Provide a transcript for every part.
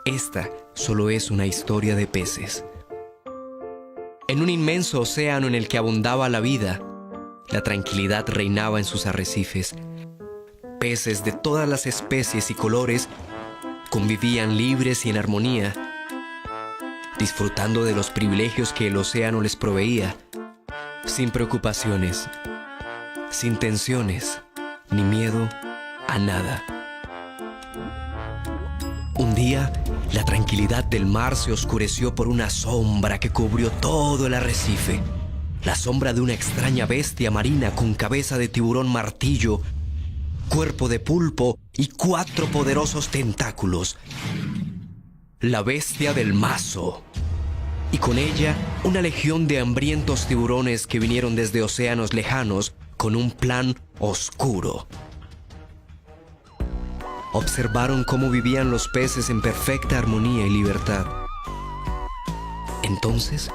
Esta solo es una historia de peces. En un inmenso océano en el que abundaba la vida, la tranquilidad reinaba en sus arrecifes. Peces de todas las especies y colores convivían libres y en armonía, disfrutando de los privilegios que el océano les proveía, sin preocupaciones, sin tensiones, ni miedo a nada. Un día, la tranquilidad del mar se oscureció por una sombra que cubrió todo el arrecife. La sombra de una extraña bestia marina con cabeza de tiburón martillo, cuerpo de pulpo y 4 poderosos tentáculos. La bestia del mazo. Y con ella, una legión de hambrientos tiburones que vinieron desde océanos lejanos con un plan oscuro. Observaron cómo vivían los peces en perfecta armonía y libertad. Entonces,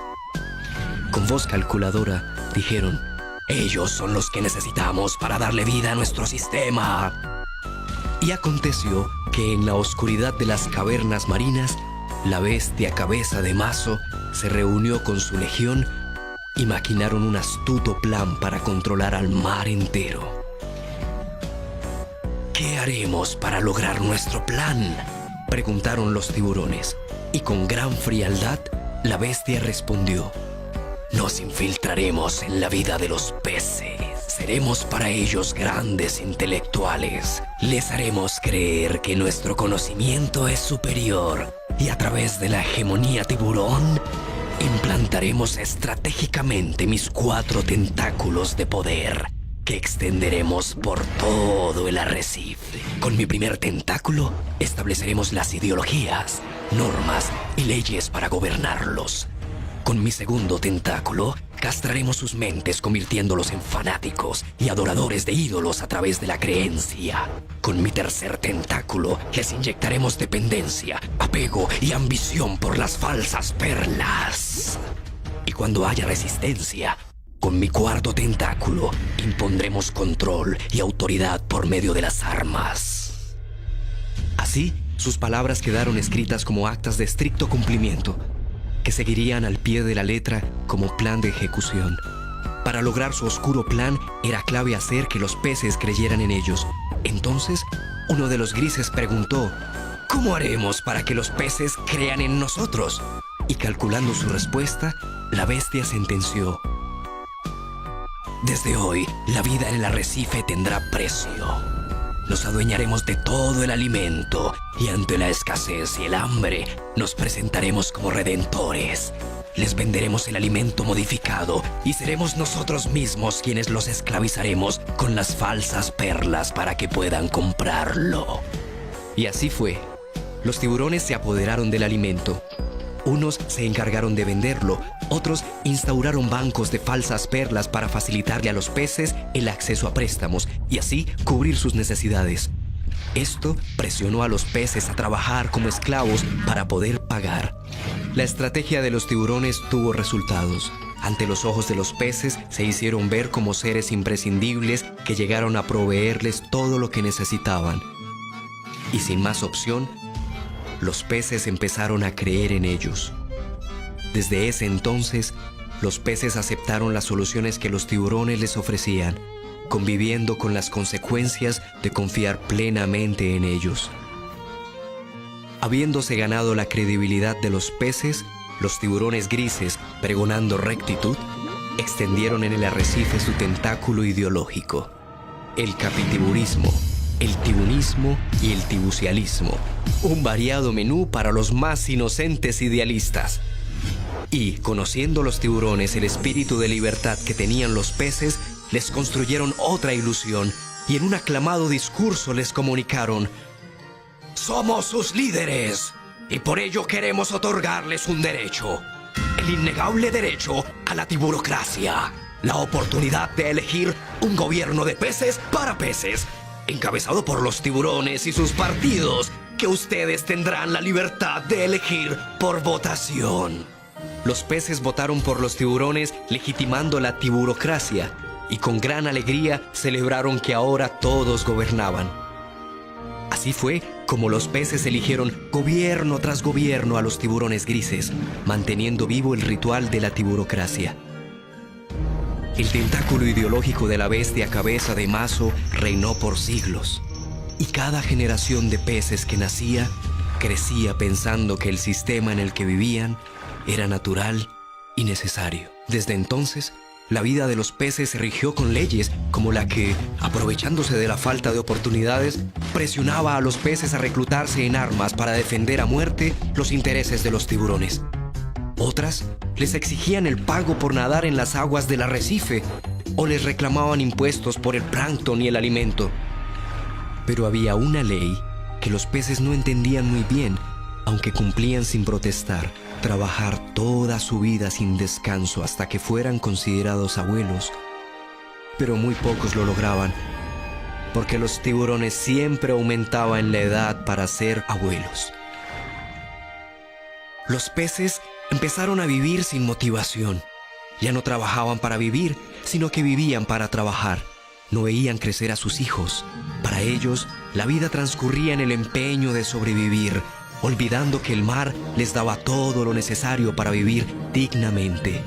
con voz calculadora, dijeron: «Ellos son los que necesitamos para darle vida a nuestro sistema». Y aconteció que en la oscuridad de las cavernas marinas, la bestia cabeza de mazo se reunió con su legión y maquinaron un astuto plan para controlar al mar entero. «¿Qué haremos para lograr nuestro plan?», preguntaron los tiburones. Y con gran frialdad, la bestia respondió: «Nos infiltraremos en la vida de los peces. Seremos para ellos grandes intelectuales. Les haremos creer que nuestro conocimiento es superior. Y a través de la hegemonía tiburón, implantaremos estratégicamente mis 4 tentáculos de poder, que extenderemos por todo el arrecife. Con mi primer tentáculo, estableceremos las ideologías, normas y leyes para gobernarlos. Con mi segundo tentáculo, castraremos sus mentes convirtiéndolos en fanáticos y adoradores de ídolos a través de la creencia. Con mi tercer tentáculo, les inyectaremos dependencia, apego y ambición por las falsas perlas. Y cuando haya resistencia, con mi cuarto tentáculo, impondremos control y autoridad por medio de las armas». Así, sus palabras quedaron escritas como actas de estricto cumplimiento, que seguirían al pie de la letra como plan de ejecución. Para lograr su oscuro plan, era clave hacer que los peces creyeran en ellos. Entonces, uno de los grises preguntó: «¿Cómo haremos para que los peces crean en nosotros?». Y calculando su respuesta, la bestia sentenció: «Desde hoy, la vida en el arrecife tendrá precio. Nos adueñaremos de todo el alimento y ante la escasez y el hambre nos presentaremos como redentores. Les venderemos el alimento modificado y seremos nosotros mismos quienes los esclavizaremos con las falsas perlas para que puedan comprarlo». Y así fue. Los tiburones se apoderaron del alimento. Unos se encargaron de venderlo, otros instauraron bancos de falsas perlas para facilitarle a los peces el acceso a préstamos y así cubrir sus necesidades. Esto presionó a los peces a trabajar como esclavos para poder pagar. La estrategia de los tiburones tuvo resultados. Ante los ojos de los peces se hicieron ver como seres imprescindibles que llegaron a proveerles todo lo que necesitaban. Y sin más opción, los peces empezaron a creer en ellos. Desde ese entonces, los peces aceptaron las soluciones que los tiburones les ofrecían, conviviendo con las consecuencias de confiar plenamente en ellos. Habiéndose ganado la credibilidad de los peces, los tiburones grises, pregonando rectitud, extendieron en el arrecife su tentáculo ideológico: el capitiburismo, el tibunismo y el tibucialismo, un variado menú para los más inocentes idealistas. Y, conociendo los tiburones el espíritu de libertad que tenían los peces, les construyeron otra ilusión y en un aclamado discurso les comunicaron: «Somos sus líderes y por ello queremos otorgarles un derecho, el innegable derecho a la tiburocracia, la oportunidad de elegir un gobierno de peces para peces, encabezado por los tiburones y sus partidos, que ustedes tendrán la libertad de elegir por votación». Los peces votaron por los tiburones, legitimando la tiburocracia, y con gran alegría celebraron que ahora todos gobernaban. Así fue Como los peces eligieron gobierno tras gobierno a los tiburones grises, manteniendo vivo el ritual de la tiburocracia. El tentáculo ideológico de la bestia cabeza de mazo reinó por siglos, y cada generación de peces que nacía crecía pensando que el sistema en el que vivían era natural y necesario. Desde entonces, la vida de los peces se rigió con leyes como la que, aprovechándose de la falta de oportunidades, presionaba a los peces a reclutarse en armas para defender a muerte los intereses de los tiburones. Otras les exigían el pago por nadar en las aguas del arrecife o les reclamaban impuestos por el plancton y el alimento. Pero había una ley que los peces no entendían muy bien, aunque cumplían sin protestar: trabajar toda su vida sin descanso hasta que fueran considerados abuelos. Pero muy pocos lo lograban, porque los tiburones siempre aumentaban la edad para ser abuelos. Los peces empezaron a vivir sin motivación. Ya no trabajaban para vivir, sino que vivían para trabajar. No veían crecer a sus hijos. Para ellos, la vida transcurría en el empeño de sobrevivir, olvidando que el mar les daba todo lo necesario para vivir dignamente.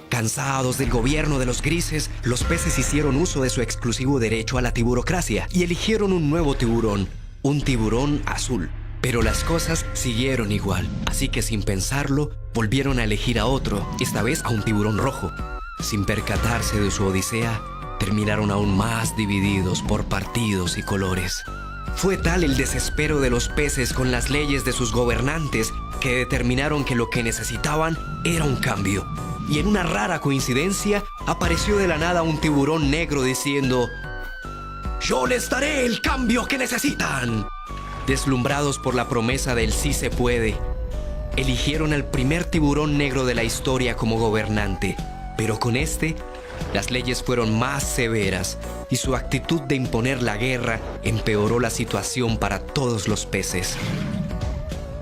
Cansados del gobierno de los grises, los peces hicieron uso de su exclusivo derecho a la tiburocracia y eligieron un nuevo tiburón, un tiburón azul. Pero las cosas siguieron igual, así que sin pensarlo, volvieron a elegir a otro, esta vez a un tiburón rojo. Sin percatarse de su odisea, terminaron aún más divididos por partidos y colores. Fue tal el desespero de los peces con las leyes de sus gobernantes que determinaron que lo que necesitaban era un cambio. Y en una rara coincidencia, apareció de la nada un tiburón negro diciendo: «¡Yo les daré el cambio que necesitan!». Deslumbrados por la promesa del sí se puede, eligieron al primer tiburón negro de la historia como gobernante. Pero con este, las leyes fueron más severas y su actitud de imponer la guerra empeoró la situación para todos los peces.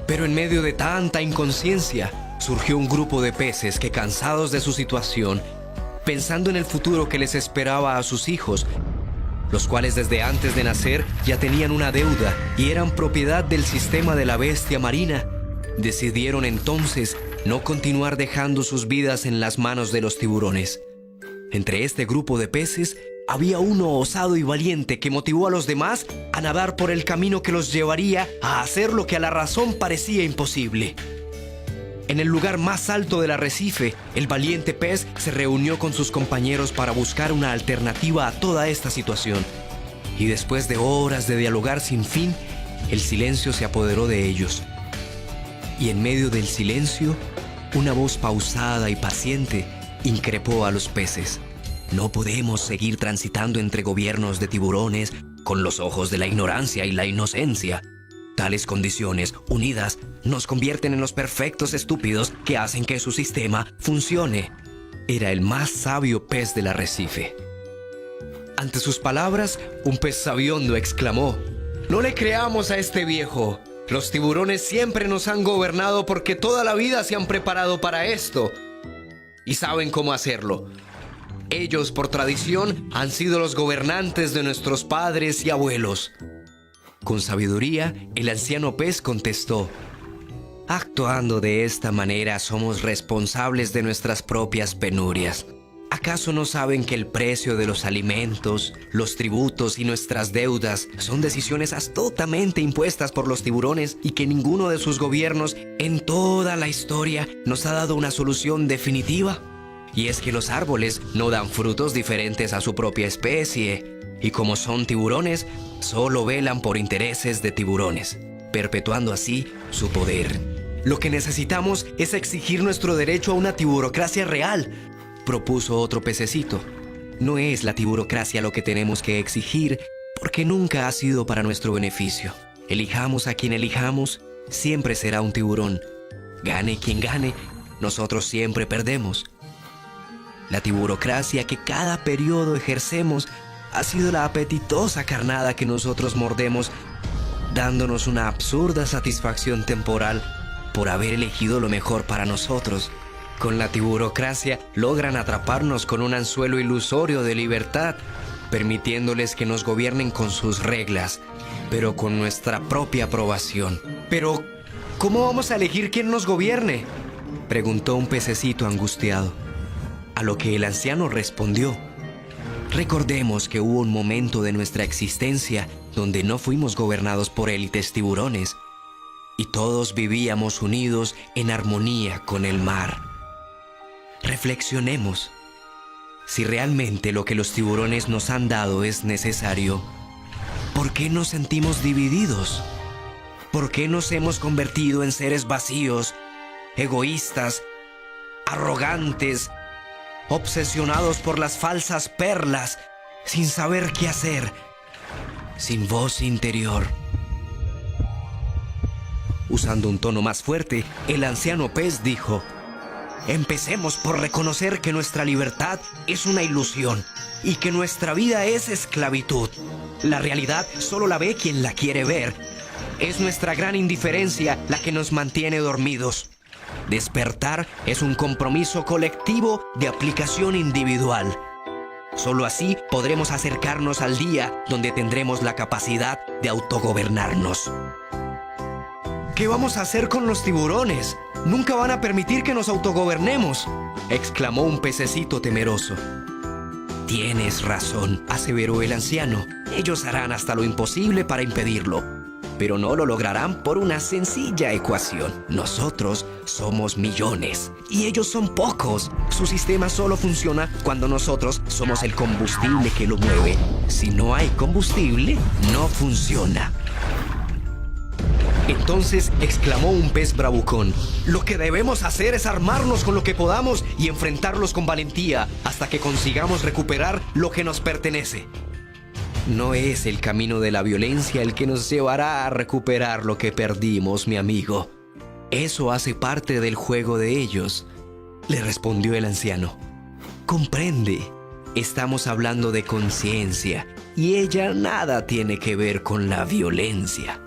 Pero en medio de tanta inconsciencia, surgió un grupo de peces que, cansados de su situación, pensando en el futuro que les esperaba a sus hijos, los cuales desde antes de nacer ya tenían una deuda y eran propiedad del sistema de la bestia marina, decidieron entonces no continuar dejando sus vidas en las manos de los tiburones. Entre este grupo de peces había uno osado y valiente que motivó a los demás a nadar por el camino que los llevaría a hacer lo que a la razón parecía imposible. En el lugar más alto del arrecife, el valiente pez se reunió con sus compañeros para buscar una alternativa a toda esta situación. Y después de horas de dialogar sin fin, el silencio se apoderó de ellos. Y en medio del silencio, una voz pausada y paciente increpó a los peces: «No podemos seguir transitando entre gobiernos de tiburones con los ojos de la ignorancia y la inocencia. Tales condiciones, unidas, nos convierten en los perfectos estúpidos que hacen que su sistema funcione». Era el más sabio pez del arrecife. Ante sus palabras, un pez sabiondo exclamó: «No le creamos a este viejo. Los tiburones siempre nos han gobernado porque toda la vida se han preparado para esto. Y saben cómo hacerlo. Ellos, por tradición, han sido los gobernantes de nuestros padres y abuelos». Con sabiduría, el anciano pez contestó: «Actuando de esta manera somos responsables de nuestras propias penurias. ¿Acaso no saben que el precio de los alimentos, los tributos y nuestras deudas son decisiones astutamente impuestas por los tiburones y que ninguno de sus gobiernos en toda la historia nos ha dado una solución definitiva? Y es que los árboles no dan frutos diferentes a su propia especie, y como son tiburones, solo velan por intereses de tiburones, perpetuando así su poder. Lo que necesitamos es exigir nuestro derecho a una tiburocracia real», propuso otro pececito. «No es la tiburocracia lo que tenemos que exigir, porque nunca ha sido para nuestro beneficio. Elijamos a quien elijamos, siempre será un tiburón. Gane quien gane, nosotros siempre perdemos. La tiburocracia que cada periodo ejercemos ha sido la apetitosa carnada que nosotros mordemos, dándonos una absurda satisfacción temporal por haber elegido lo mejor para nosotros. Con la tiburocracia logran atraparnos con un anzuelo ilusorio de libertad, permitiéndoles que nos gobiernen con sus reglas, pero con nuestra propia aprobación. Pero, ¿cómo vamos a elegir quién nos gobierne?, preguntó un pececito angustiado. A lo que el anciano respondió: recordemos que hubo un momento de nuestra existencia donde no fuimos gobernados por élites tiburones, y todos vivíamos unidos en armonía con el mar. Reflexionemos. Si realmente lo que los tiburones nos han dado es necesario, ¿por qué nos sentimos divididos? ¿Por qué nos hemos convertido en seres vacíos, egoístas, arrogantes, obsesionados por las falsas perlas, sin saber qué hacer, sin voz interior? Usando un tono más fuerte, el anciano pez dijo: empecemos por reconocer que nuestra libertad es una ilusión y que nuestra vida es esclavitud. La realidad solo la ve quien la quiere ver. Es nuestra gran indiferencia la que nos mantiene dormidos. Despertar es un compromiso colectivo de aplicación individual. Solo así podremos acercarnos al día donde tendremos la capacidad de autogobernarnos. ¿Qué vamos a hacer con los tiburones? Nunca van a permitir que nos autogobernemos, exclamó un pececito temeroso. Tienes razón, aseveró el anciano. Ellos harán hasta lo imposible para impedirlo, pero no lo lograrán por una sencilla ecuación. Nosotros somos millones y ellos son pocos. Su sistema solo funciona cuando nosotros somos el combustible que lo mueve. Si no hay combustible, no funciona. Entonces exclamó un pez bravucón: lo que debemos hacer es armarnos con lo que podamos y enfrentarlos con valentía hasta que consigamos recuperar lo que nos pertenece. No es el camino de la violencia el que nos llevará a recuperar lo que perdimos, mi amigo. Eso hace parte del juego de ellos, le respondió el anciano. Comprende, estamos hablando de conciencia y ella nada tiene que ver con la violencia.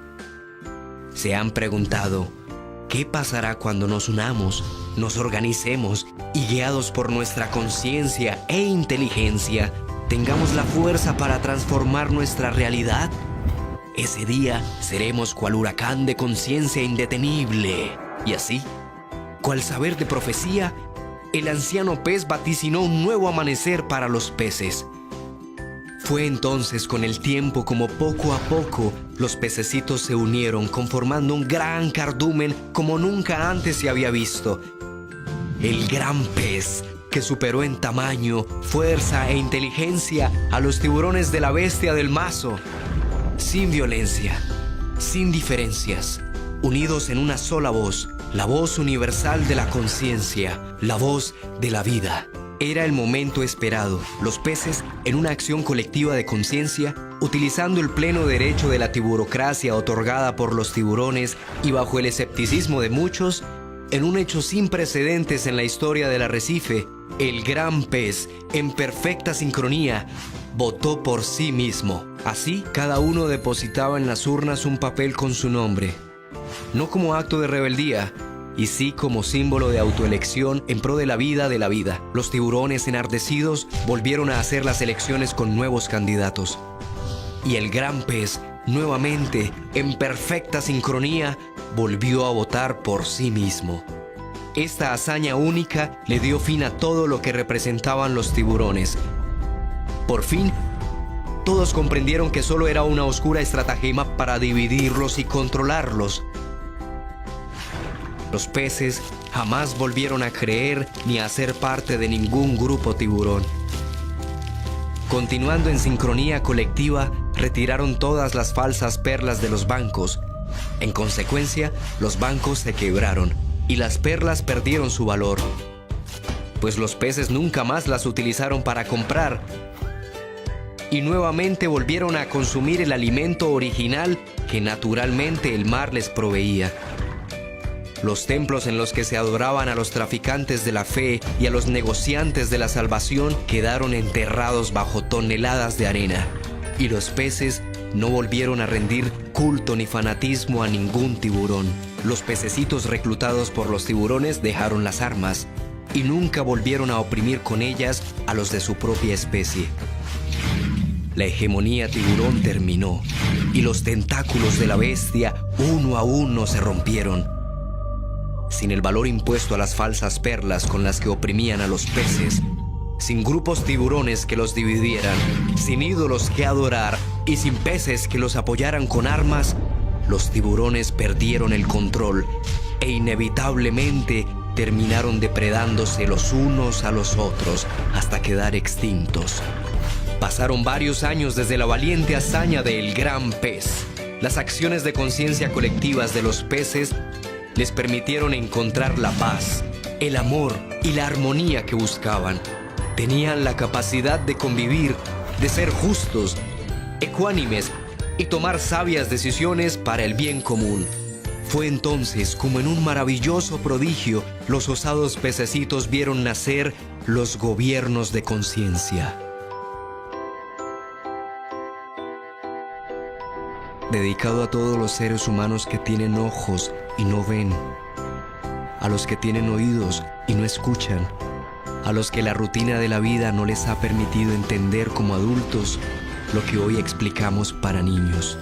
¿Se han preguntado qué pasará cuando nos unamos, nos organicemos y, guiados por nuestra conciencia e inteligencia, tengamos la fuerza para transformar nuestra realidad? Ese día seremos cual huracán de conciencia indetenible. Y así, cual saber de profecía, el anciano pez vaticinó un nuevo amanecer para los peces. Fue entonces con el tiempo como poco a poco los pececitos se unieron, conformando un gran cardumen como nunca antes se había visto. El gran pez, que superó en tamaño, fuerza e inteligencia a los tiburones de la bestia del mazo. Sin violencia, sin diferencias, unidos en una sola voz, la voz universal de la conciencia, la voz de la vida. Era el momento esperado. Los peces, en una acción colectiva de conciencia, utilizando el pleno derecho de la tiburocracia otorgada por los tiburones y bajo el escepticismo de muchos, en un hecho sin precedentes en la historia del arrecife, el gran pez, en perfecta sincronía, votó por sí mismo. Así, cada uno depositaba en las urnas un papel con su nombre, no como acto de rebeldía, y sí como símbolo de autoelección en pro de la vida de la vida. Los tiburones enardecidos volvieron a hacer las elecciones con nuevos candidatos. Y el gran pez, nuevamente, en perfecta sincronía, volvió a votar por sí mismo. Esta hazaña única le dio fin a todo lo que representaban los tiburones. Por fin, todos comprendieron que solo era una oscura estratagema para dividirlos y controlarlos. Los peces jamás volvieron a creer ni a ser parte de ningún grupo tiburón. Continuando en sincronía colectiva, retiraron todas las falsas perlas de los bancos. En consecuencia, los bancos se quebraron y las perlas perdieron su valor, pues los peces nunca más las utilizaron para comprar y nuevamente volvieron a consumir el alimento original que naturalmente el mar les proveía. Los templos en los que se adoraban a los traficantes de la fe y a los negociantes de la salvación quedaron enterrados bajo toneladas de arena, y los peces no volvieron a rendir culto ni fanatismo a ningún tiburón. Los pececitos reclutados por los tiburones dejaron las armas y nunca volvieron a oprimir con ellas a los de su propia especie. La hegemonía tiburón terminó y los tentáculos de la bestia uno a uno se rompieron. Sin el valor impuesto a las falsas perlas con las que oprimían a los peces, sin grupos tiburones que los dividieran, sin ídolos que adorar y sin peces que los apoyaran con armas, los tiburones perdieron el control e inevitablemente terminaron depredándose los unos a los otros hasta quedar extintos. Pasaron varios años desde la valiente hazaña del gran pez. Las acciones de conciencia colectivas de los peces les permitieron encontrar la paz, el amor y la armonía que buscaban. Tenían la capacidad de convivir, de ser justos, ecuánimes y tomar sabias decisiones para el bien común. Fue entonces como en un maravilloso prodigio los osados pececitos vieron nacer los gobiernos de conciencia. Dedicado a todos los seres humanos que tienen ojos y no ven, a los que tienen oídos y no escuchan, a los que la rutina de la vida no les ha permitido entender como adultos lo que hoy explicamos para niños.